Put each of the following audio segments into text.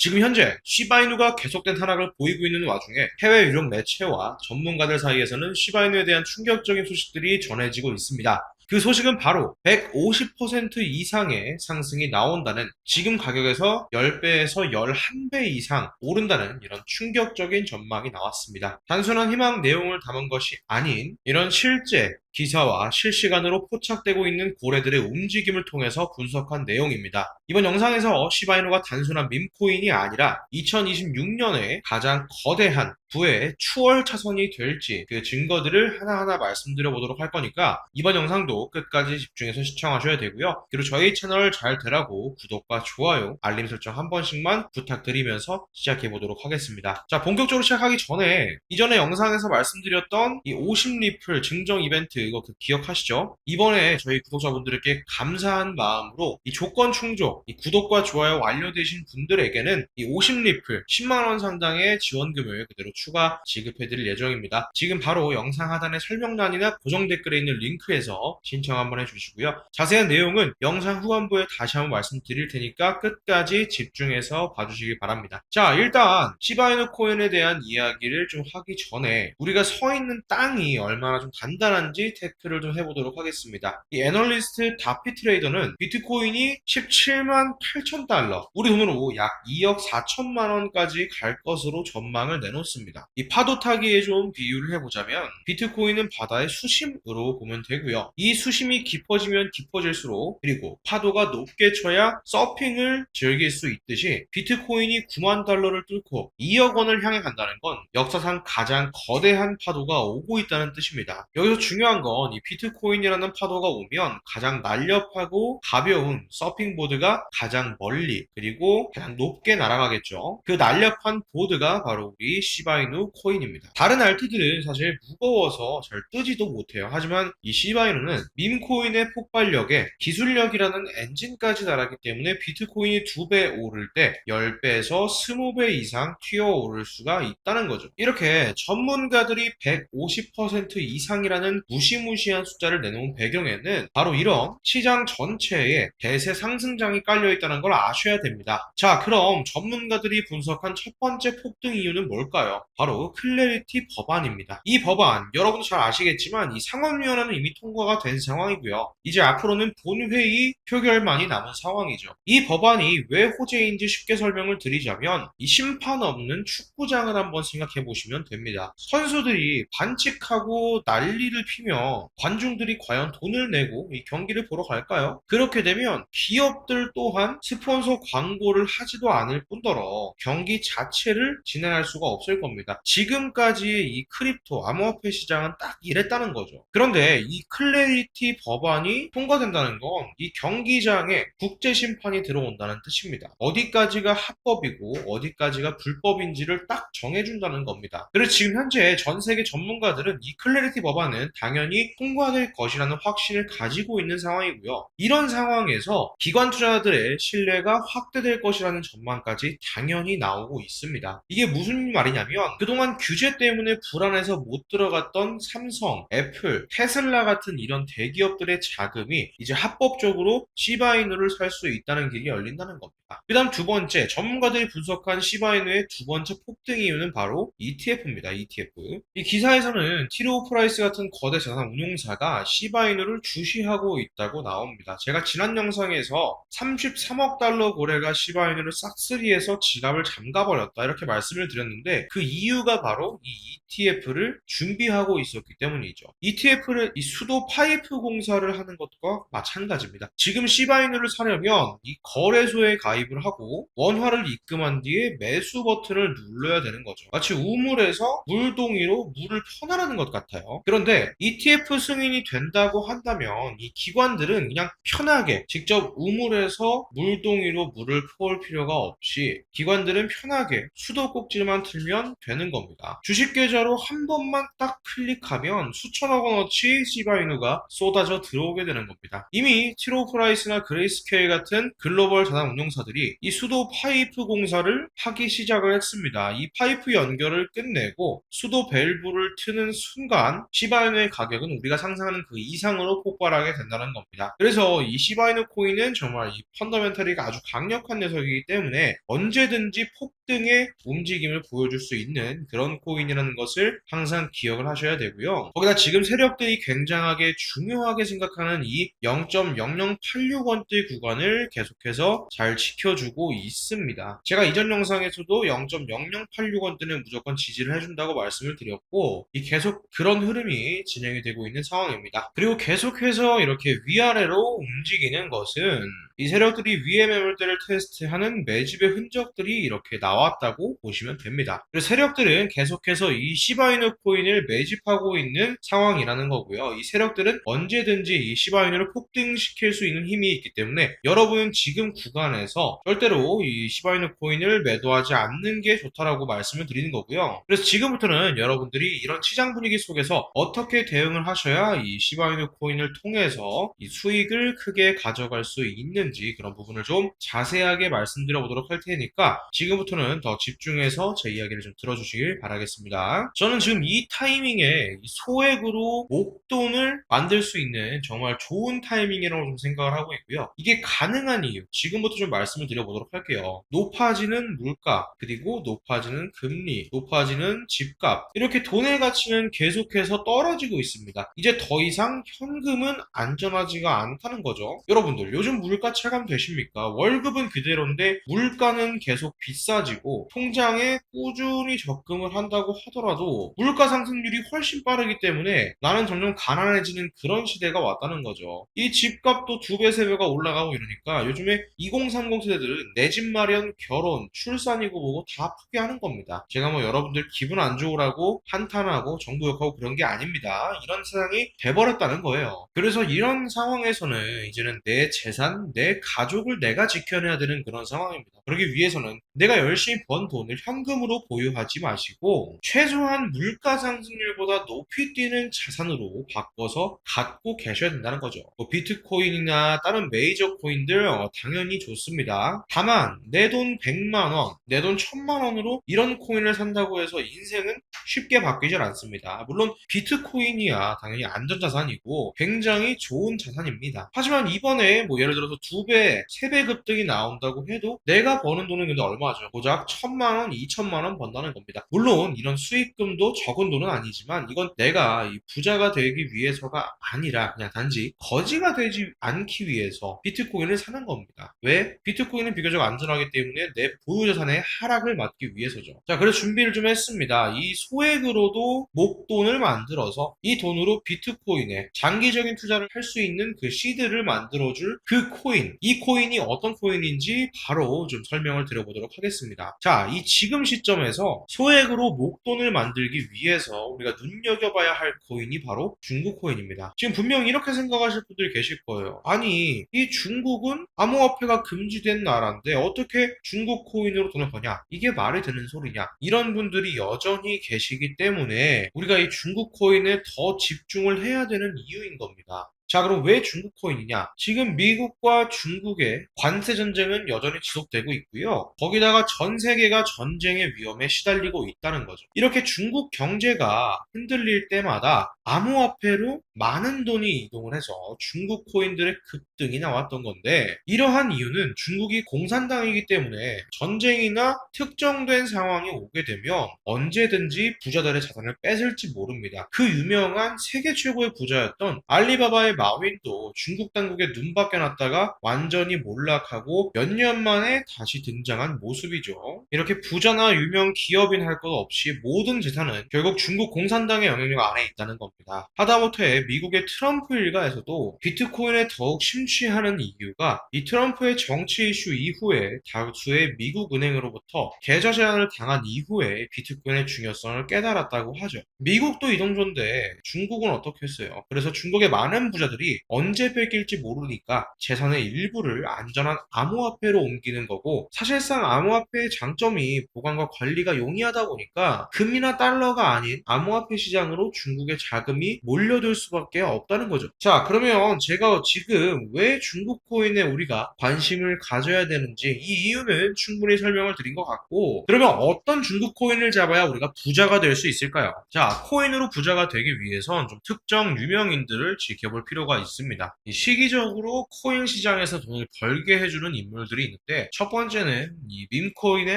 지금 현재 시바이누가 계속된 하락을 보이고 있는 와중에 해외 유력 매체와 전문가들 사이에서는 시바이누에 대한 충격적인 소식들이 전해지고 있습니다. 그 소식은 바로 150% 이상의 상승이 나온다는, 지금 가격에서 10배에서 11배 이상 오른다는 이런 충격적인 전망이 나왔습니다. 단순한 희망 내용을 담은 것이 아닌 이런 실제 기사와 실시간으로 포착되고 있는 고래들의 움직임을 통해서 분석한 내용입니다. 이번 영상에서 시바이누가 단순한 밈코인이 아니라 2026년에 가장 거대한 부의 추월 차선이 될지 그 증거들을 하나하나 말씀드려 보도록 할 거니까 이번 영상도 끝까지 집중해서 시청하셔야 되고요. 그리고 저희 채널 잘 되라고 구독과 좋아요, 알림 설정 한 번씩만 부탁드리면서 시작해 보도록 하겠습니다. 자, 본격적으로 시작하기 전에 이전에 영상에서 말씀드렸던 이 50리플 증정 이벤트, 이거 기억하시죠? 이번에 저희 구독자분들께 감사한 마음으로 이 조건 충족, 이 구독과 좋아요 완료되신 분들에게는 이 50리플 10만원 상당의 지원금을 그대로 추가 지급해드릴 예정입니다. 지금 바로 영상 하단의 설명란이나 고정 댓글에 있는 링크에서 신청 한번 해주시고요. 자세한 내용은 영상 후반부에 다시 한번 말씀드릴 테니까 끝까지 집중해서 봐주시기 바랍니다. 자, 일단 시바이누 코인에 대한 이야기를 좀 하기 전에 우리가 서 있는 땅이 얼마나 좀 단단한지 테크를 좀 해보도록 하겠습니다. 이 애널리스트 다피 트레이더는 비트코인이 17만 8천 달러, 우리 돈으로 약 2억 4천만 원까지 갈 것으로 전망을 내놓습니다. 이 파도 타기에 좀 비유를 해보자면 비트코인은 바다의 수심으로 보면 되고요. 이 수심이 깊어지면 깊어질수록, 그리고 파도가 높게 쳐야 서핑을 즐길 수 있듯이 비트코인이 9만 달러를 뚫고 2억 원을 향해 간다는 건 역사상 가장 거대한 파도가 오고 있다는 뜻입니다. 여기서 중요한 건 이 비트코인이라는 파도가 오면 가장 날렵하고 가벼운 서핑보드가 가장 멀리 그리고 가장 높게 날아가겠죠. 그 날렵한 보드가 바로 우리 시바이누 코인입니다. 다른 알트들은 사실 무거워서 잘 뜨지도 못해요. 하지만 이 시바이누는 밈코인의 폭발력에 기술력이라는 엔진까지 달하기 때문에 비트코인이 2배 오를 때 10배에서 20배 이상 튀어오를 수가 있다는 거죠. 이렇게 전문가들이 150% 이상이라는 무시무시한 숫자를 내놓은 배경에는 바로 이런 시장 전체에 대세 상승장이 깔려있다는 걸 아셔야 됩니다. 자, 그럼 전문가들이 분석한 첫 번째 폭등 이유는 뭘까요? 바로 클래리티 법안입니다. 이 법안, 여러분도 잘 아시겠지만 이 상원위원회는 이미 통과가 된 상황이고요. 이제 앞으로는 본회의 표결만이 남은 상황이죠. 이 법안이 왜 호재인지 쉽게 설명을 드리자면 이 심판 없는 축구장을 한번 생각해 보시면 됩니다. 선수들이 반칙하고 난리를 피며 관중들이 과연 돈을 내고 이 경기를 보러 갈까요? 그렇게 되면 기업들 또한 스폰서 광고를 하지도 않을 뿐더러 경기 자체를 진행할 수가 없을 겁니다. 지금까지의 이 크립토 암호화폐 시장은 딱 이랬다는 거죠. 그런데 이 클래리티 법안이 통과된다는 건 이 경기장에 국제 심판이 들어온다는 뜻입니다. 어디까지가 합법이고 어디까지가 불법인지를 딱 정해준다는 겁니다. 그래서 지금 현재 전 세계 전문가들은 이 클래리티 법안은 당연히 통과될 것이라는 확신을 가지고 있는 상황이고요. 이런 상황에서 기관 투자자들의 신뢰가 확대될 것이라는 전망까지 당연히 나오고 있습니다. 이게 무슨 말이냐면 그동안 규제 때문에 불안해서 못 들어갔던 삼성, 애플, 테슬라 같은 이런 대기업들의 자금이 이제 합법적으로 시바이누를 살 수 있다는 길이 열린다는 겁니다. 그 다음 두 번째, 전문가들이 분석한 시바이누의 두 번째 폭등 이유는 바로 ETF입니다. ETF. 이 기사에서는 티로우 프라이스 같은 거대 자산 운용사가 시바이누를 주시하고 있다고 나옵니다. 제가 지난 영상에서 33억 달러 고래가 시바이누를 싹쓸이해서 지갑을 잠가버렸다 이렇게 말씀을 드렸는데 그 이유가 바로 이 ETF를 준비하고 있었기 때문이죠. ETF를 이 수도 파이프 공사를 하는 것과 마찬가지입니다. 지금 시바이누를 사려면 이 거래소에 가입을 하고 원화를 입금한 뒤에 매수 버튼을 눌러야 되는 거죠. 마치 우물에서 물동이로 물을 퍼나르는 것 같아요. 그런데 ETF 승인이 된다고 한다면 이 기관들은 그냥 편하게 직접 우물에서 물동이로 물을 퍼올 필요가 없이 기관들은 편하게 수도꼭지만 틀면 되는 겁니다. 주식 계좌로 한 번만 딱 클릭하면 수천억 원어치 시바이누가 쏟아져 들어오게 되는 겁니다. 이미 티로우 프라이스나 그레이스케일 같은 글로벌 자산 운용사들이 회사들이 이 수도 파이프 공사를 하기 시작을 했습니다. 이 파이프 연결을 끝내고 수도 밸브를 트는 순간 시바이누의 가격은 우리가 상상하는 그 이상으로 폭발하게 된다는 겁니다. 그래서 이 시바이누 코인은 정말 이 펀더멘털리가 아주 강력한 녀석이기 때문에 언제든지 폭등의 움직임을 보여줄 수 있는 그런 코인이라는 것을 항상 기억을 하셔야 되고요. 거기다 지금 세력들이 굉장하게 중요하게 생각하는 이 0.0086원대 구간을 계속해서 잘 지켜주고 있습니다. 제가 이전 영상에서도 0.0086원대는 무조건 지지를 해준다고 말씀을 드렸고 계속 그런 흐름이 진행이 되고 있는 상황입니다. 그리고 계속해서 이렇게 위아래로 움직이는 것은 이 세력들이 위의 매물대를 테스트하는 매집의 흔적들이 이렇게 나왔다고 보시면 됩니다. 그리고 세력들은 계속해서 이 시바이누 코인을 매집하고 있는 상황이라는 거고요. 이 세력들은 언제든지 이 시바이누를 폭등시킬 수 있는 힘이 있기 때문에 여러분은 지금 구간에서 절대로 이 시바이누 코인을 매도하지 않는 게 좋다라고 말씀을 드리는 거고요. 그래서 지금부터는 여러분들이 이런 시장 분위기 속에서 어떻게 대응을 하셔야 이 시바이누 코인을 통해서 이 수익을 크게 가져갈 수 있는지 그런 부분을 좀 자세하게 말씀드려 보도록 할 테니까 지금부터는 더 집중해서 제 이야기를 좀 들어주시길 바라겠습니다. 저는 지금 이 타이밍에 소액으로 목돈을 만들 수 있는 정말 좋은 타이밍이라고 좀 생각을 하고 있고요. 이게 가능한 이유 지금부터 좀 말씀을 드려보도록 할게요. 높아지는 물가 그리고 높아지는 금리 높아지는 집값 이렇게 돈의 가치는 계속해서 떨어지고 있습니다. 이제 더 이상 현금은 안전하지가 않다는 거죠. 여러분들 요즘 물가 체감 되십니까? 월급은 그대로인데 물가는 계속 비싸지고 통장에 꾸준히 적금을 한다고 하더라도 물가 상승률이 훨씬 빠르기 때문에 나는 점점 가난해지는 그런 시대가 왔다는 거죠. 이 집값도 2배, 3배가 올라가고 이러니까 요즘에 2030 세대들은 내 집 마련, 결혼, 출산이고 뭐고 다 포기하는 겁니다. 제가 뭐 여러분들 기분 안 좋으라고 한탄하고 정부 욕하고 그런 게 아닙니다. 이런 세상이 돼버렸다는 거예요. 그래서 이런 상황에서는 이제는 내 재산, 내 가족을 내가 지켜내야 되는 그런 상황입니다. 그러기 위해서는 내가 열심히 번 돈을 현금으로 보유하지 마시고 최소한 물가 상승률보다 높이 뛰는 자산으로 바꿔서 갖고 계셔야 된다는 거죠. 뭐 비트코인이나 다른 메이저 코인들 당연히 좋습니다. 다만 내 돈 100만원, 내 돈 1000만원으로 이런 코인을 산다고 해서 인생은 쉽게 바뀌질 않습니다. 물론 비트코인이야 당연히 안전자산이고 굉장히 좋은 자산입니다. 하지만 이번에 뭐 예를 들어서 2배, 3배 급등이 나온다고 해도 내가 버는 돈은 근데 얼마죠? 고작 1000만원, 2000만원 번다는 겁니다. 물론 이런 수익금도 적은 돈은 아니지만 이건 내가 이 부자가 되기 위해서가 아니라 그냥 단지 거지가 되지 않기 위해서 비트코인을 사는 겁니다. 왜? 비트코인은 비교적 안전하기 때문에 내 보유자산의 하락을 막기 위해서죠. 자, 그래서 준비를 좀 했습니다. 이 소액으로도 목돈을 만들어서 이 돈으로 비트코인에 장기적인 투자를 할 수 있는 그 시드를 만들어줄 그 코인, 이 코인이 어떤 코인인지 바로 좀 설명을 드려보도록 하겠습니다. 자, 이 지금 시점에서 소액으로 목돈을 만들기 위해서 우리가 눈여겨봐야 할 코인이 바로 중국 코인입니다. 지금 분명히 이렇게 생각하실 분들이 계실 거예요. 아니, 이 중국은 암호화폐가 금지된 나라인데 어떻게 중국 코인으로 돈을 버냐? 이게 말이 되는 소리냐? 이런 분들이 여전히 계시기 때문에 우리가 이 중국 코인에 더 집중을 해야 되는 이유인 겁니다. 자, 그럼 왜 중국 코인이냐? 지금 미국과 중국의 관세 전쟁은 여전히 지속되고 있고요. 거기다가 전 세계가 전쟁의 위험에 시달리고 있다는 거죠. 이렇게 중국 경제가 흔들릴 때마다 암호화폐로 많은 돈이 이동을 해서 중국 코인들의 급등이 나왔던 건데 이러한 이유는 중국이 공산당이기 때문에 전쟁이나 특정된 상황이 오게 되면 언제든지 부자들의 자산을 뺏을지 모릅니다. 그 유명한 세계 최고의 부자였던 알리바바의 마윈도 중국 당국에 눈밖에 났다가 완전히 몰락하고 몇 년 만에 다시 등장한 모습이죠. 이렇게 부자나 유명 기업인 할 것 없이 모든 재산은 결국 중국 공산당의 영향력 안에 있다는 겁니다. 하다못해 미국의 트럼프 일가에서도 비트코인에 더욱 심취하는 이유가 이 트럼프의 정치 이슈 이후에 다수의 미국 은행으로부터 계좌 제한을 당한 이후에 비트코인의 중요성을 깨달았다고 하죠. 미국도 이 정도인데 중국은 어떻게 했어요? 그래서 중국의 많은 부자 투자들이 언제 뺏길지 모르니까 재산의 일부를 안전한 암호화폐로 옮기는 거고, 사실상 암호화폐의 장점이 보관과 관리가 용이하다 보니까 금이나 달러가 아닌 암호화폐 시장으로 중국의 자금이 몰려들 수밖에 없다는 거죠. 자, 그러면 제가 지금 왜 중국 코인에 우리가 관심을 가져야 되는지 이 이유는 충분히 설명을 드린 것 같고, 그러면 어떤 중국 코인을 잡아야 우리가 부자가 될 수 있을까요? 자, 코인으로 부자가 되기 위해선 좀 특정 유명인들을 지켜볼 필요가 있습니다. 이 시기적으로 코인 시장에서 돈을 벌게 해주는 인물들이 있는데, 첫 번째는 이 밈코인의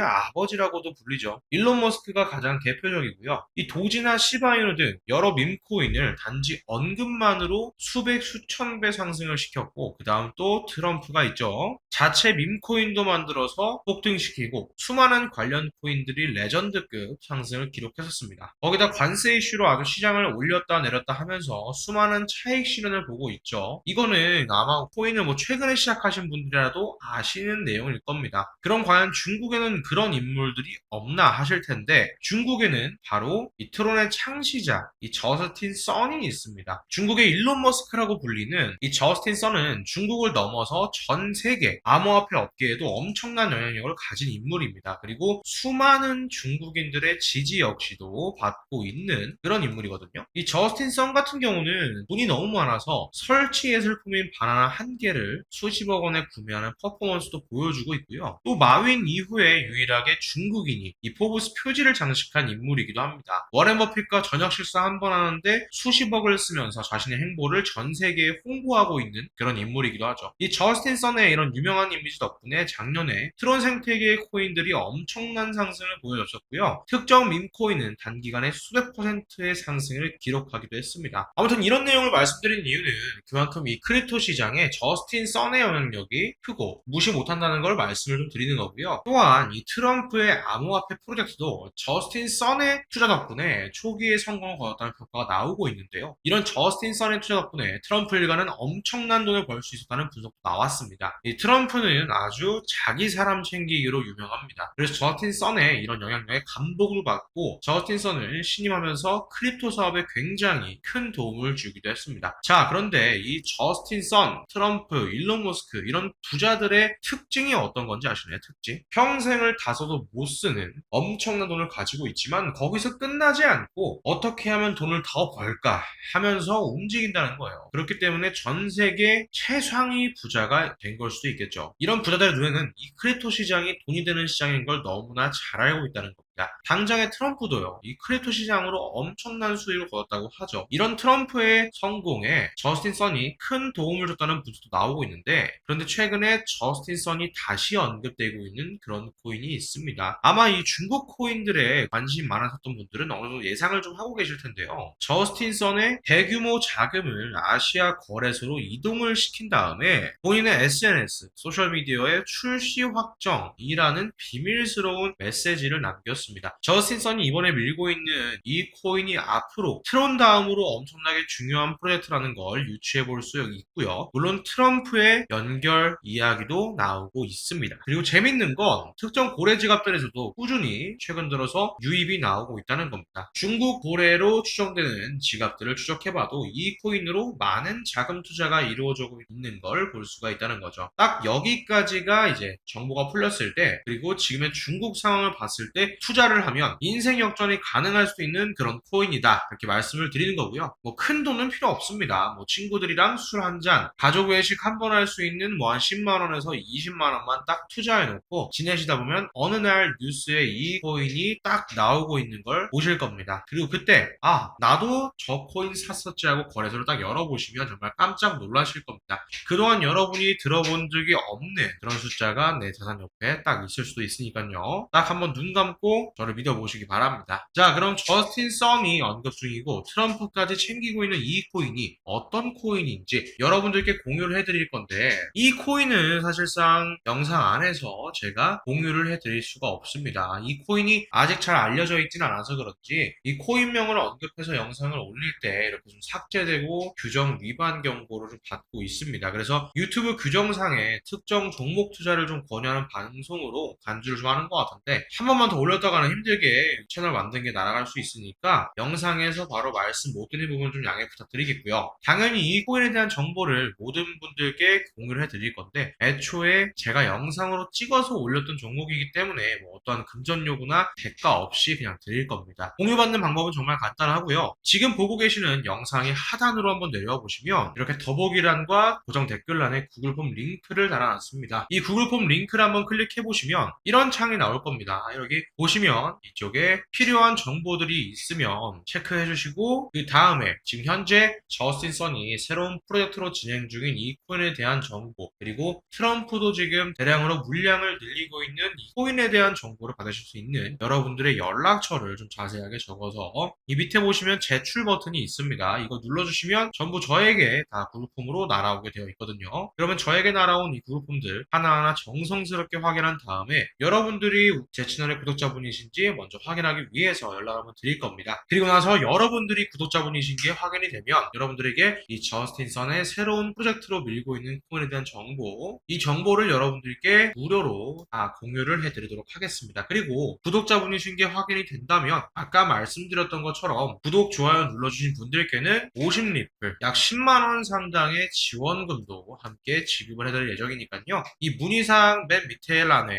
아버지라고도 불리죠. 일론 머스크가 가장 대표적이고요. 이 도지나 시바이누 등 여러 밈코인을 단지 언급만으로 수백 수천 배 상승을 시켰고, 그 다음 또 트럼프가 있죠. 자체 밈코인도 만들어서 폭등시키고 수많은 관련 코인들이 레전드급 상승을 기록했었습니다. 거기다 관세 이슈로 아주 시장을 올렸다 내렸다 하면서 수많은 차익 실현을 보고 있죠. 이거는 아마 코인을 최근에 시작하신 분들이라도 아시는 내용일 겁니다. 그럼 과연 중국에는 그런 인물들이 없나 하실 텐데, 중국에는 바로 이 트론의 창시자 이 저스틴 선이 있습니다. 중국의 일론 머스크라고 불리는 이 저스틴 선은 중국을 넘어서 전 세계 암호화폐 업계에도 엄청난 영향력을 가진 인물입니다. 그리고 수많은 중국인들의 지지 역시도 받고 있는 그런 인물이거든요. 이 저스틴 선 같은 경우는 돈이 너무 많아서 설치 예술품인 바나나 한 개를 수십억 원에 구매하는 퍼포먼스도 보여주고 있고요. 또 마윈 이후에 유일하게 중국인이 이 포브스 표지를 장식한 인물이기도 합니다. 워렌 버핏과 저녁 식사 한 번 하는데 수십억을 쓰면서 자신의 행보를 전 세계에 홍보하고 있는 그런 인물이기도 하죠. 이 저스틴 선의 이런 유명한 이미지 덕분에 작년에 트론 생태계의 코인들이 엄청난 상승을 보여줬었고요. 특정 밈코인은 단기간에 수백 %의 상승을 기록하기도 했습니다. 아무튼 이런 내용을 말씀드린 이유는 그만큼 이 크립토 시장에 저스틴 선의 영향력이 크고 무시 못한다는 걸 말씀을 좀 드리는 거고요. 또한 이 트럼프의 암호화폐 프로젝트도 저스틴 선의 투자 덕분에 초기에 성공을 거뒀다는 평가가 나오고 있는데요. 이런 저스틴 선의 투자 덕분에 트럼프 일가는 엄청난 돈을 벌 수 있었다는 분석도 나왔습니다. 이 트럼프는 아주 자기 사람 챙기기로 유명합니다. 그래서 저스틴 선의 이런 영향력에 감독을 받고 저스틴 선을 신임하면서 크립토 사업에 굉장히 큰 도움을 주기도 했습니다. 자, 그런데 이 저스틴 선, 트럼프, 일론 머스크 이런 부자들의 특징이 어떤 건지 아시나요? 특징? 평생을 다 써도 못 쓰는 엄청난 돈을 가지고 있지만 거기서 끝나지 않고 어떻게 하면 돈을 더 벌까 하면서 움직인다는 거예요. 그렇기 때문에 전 세계 최상위 부자가 된 걸 수도 있겠죠. 이런 부자들의 눈에는 이 크립토 시장이 돈이 되는 시장인 걸 너무나 잘 알고 있다는 겁니다. 당장의 트럼프도요, 이 크립토 시장으로 엄청난 수익을 거뒀다고 하죠. 이런 트럼프의 성공에 저스틴 선이 큰 도움을 줬다는 분석도 나오고 있는데, 그런데 최근에 저스틴 선이 다시 언급되고 있는 그런 코인이 있습니다. 아마 이 중국 코인들에 관심 많으셨던 분들은 어느 정도 예상을 좀 하고 계실 텐데요. 저스틴 선의 대규모 자금을 아시아 거래소로 이동을 시킨 다음에 본인의 SNS, 소셜미디어에 출시 확정이라는 비밀스러운 메시지를 남겼습니다. 저스틴 선이 이번에 밀고 있는 이 코인이 앞으로 트론 다음으로 엄청나게 중요한 프로젝트라는 걸 유추해 볼 수 있고요. 물론 트럼프의 연결 이야기도 나오고 있습니다. 그리고 재밌는 건 특정 고래 지갑들에서도 꾸준히 최근 들어서 유입이 나오고 있다는 겁니다. 중국 고래로 추정되는 지갑들을 추적해봐도 이 코인으로 많은 자금 투자가 이루어지고 있는 걸 볼 수가 있다는 거죠. 딱 여기까지가 이제 정보가 풀렸을 때, 그리고 지금의 중국 상황을 봤을 때 투자를 하면 인생 역전이 가능할 수도 있는 그런 코인이다, 이렇게 말씀을 드리는 거고요. 큰 돈은 필요 없습니다. 친구들이랑 술 한 잔, 가족 외식 한 번 할 수 있는 한 10만 원에서 20만 원만 딱 투자해 놓고 지내시다 보면 어느 날 뉴스에 이 코인이 딱 나오고 있는 걸 보실 겁니다. 그리고 그때 나도 저 코인 샀었지 하고 거래소를 딱 열어보시면 정말 깜짝 놀라실 겁니다. 그동안 여러분이 들어본 적이 없는 그런 숫자가 내 자산 옆에 딱 있을 수도 있으니까요. 딱 한번 눈 감고 저를 믿어보시기 바랍니다. 자, 그럼 저스틴 선이 언급 중이고 트럼프까지 챙기고 있는 이 코인이 어떤 코인인지 여러분들께 공유를 해드릴 건데, 이 코인은 사실상 영상 안에서 제가 공유를 해드릴 수가 없습니다. 이 코인이 아직 잘 알려져 있진 않아서 그렇지 이 코인명을 언급해서 영상을 올릴 때 이렇게 좀 삭제되고 규정 위반 경고를 좀 받고 있습니다. 그래서 유튜브 규정상에 특정 종목 투자를 좀 권유하는 방송으로 간주를 좀 하는 것 같은데, 한 번만 더 올렸다가 돌아가는 힘들게 채널 만든 게 날아갈 수 있으니까 영상에서 바로 말씀 못 드린 부분 좀 양해 부탁드리겠고요. 당연히 이 코인에 대한 정보를 모든 분들께 공유를 해드릴 건데 애초에 제가 영상으로 찍어서 올렸던 종목이기 때문에 뭐 어떠한 금전 요구나 대가 없이 그냥 드릴 겁니다. 공유받는 방법은 정말 간단하고요. 지금 보고 계시는 영상의 하단으로 한번 내려와 보시면 이렇게 더보기란과 고정 댓글란에 구글 폼 링크를 달아놨습니다. 이 구글 폼 링크를 한번 클릭해 보시면 이런 창이 나올 겁니다. 여기 보시면 이쪽에 필요한 정보들이 있으면 체크해 주시고 그 다음에 지금 현재 저스틴 선이 새로운 프로젝트로 진행 중인 이 코인에 대한 정보 그리고 트럼프도 지금 대량으로 물량을 늘리고 있는 이 코인에 대한 정보를 받으실 수 있는 여러분들의 연락처를 좀 자세하게 적어서 이 밑에 보시면 제출 버튼이 있습니다. 이거 눌러주시면 전부 저에게 다 구글폼으로 날아오게 되어 있거든요. 그러면 저에게 날아온 이 구글폼들 하나하나 정성스럽게 확인한 다음에 여러분들이 제 채널의 구독자분이신지 먼저 확인하기 위해서 연락을 한번 드릴 겁니다. 그리고 나서 여러분들이 구독자분이신 게 확인이 되면 여러분들에게 이 저스틴 선의 새로운 프로젝트로 밀고 있는 코인에 대한 정보 이 정보를 여러분들께 무료로 다 공유를 해드리도록 하겠습니다. 그리고 구독자분이신 게 확인이 된다면 아까 말씀드렸던 것처럼 구독, 좋아요 눌러주신 분들께는 50리플 약 10만원 상당의 지원금도 함께 지급을 해드릴 예정이니까요. 이 문의사항 맨 밑에 란에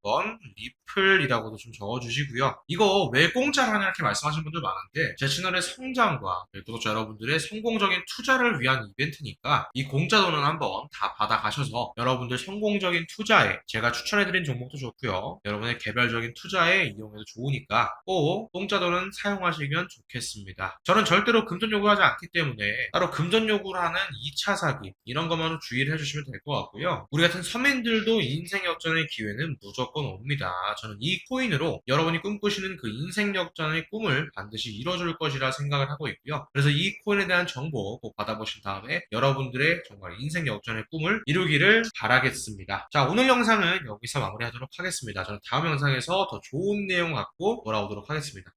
한번 리플이라고도 좀 적어주시고요. 이거 왜 공짜로 하냐 이렇게 말씀하시는 분들 많은데 제 채널의 성장과 구독자 여러분들의 성공적인 투자를 위한 이벤트니까 이 공짜 돈은 한번 다 받아가셔서 여러분들 성공적인 투자에 제가 추천해드린 종목도 좋고요. 여러분의 개별적인 투자에 이용해도 좋으니까 꼭 공짜 돈은 사용하시면 좋겠습니다. 저는 절대로 금전 요구하지 않기 때문에 따로 금전 요구를 하는 2차 사기 이런 것만 주의를 해주시면 될 것 같고요. 우리 같은 서민들도 인생 역전의 기회는 무조건 옵니다. 저는 이 코인으로 여러분이 꿈꾸시는 그 인생 역전의 꿈을 반드시 이뤄줄 것이라 생각을 하고 있고요. 그래서 이 코인에 대한 정보 꼭 받아보신 다음에 여러분들의 정말 인생 역전의 꿈을 이루기를 바라겠습니다. 자, 오늘 영상은 여기서 마무리하도록 하겠습니다. 저는 다음 영상에서 더 좋은 내용 갖고 돌아오도록 하겠습니다.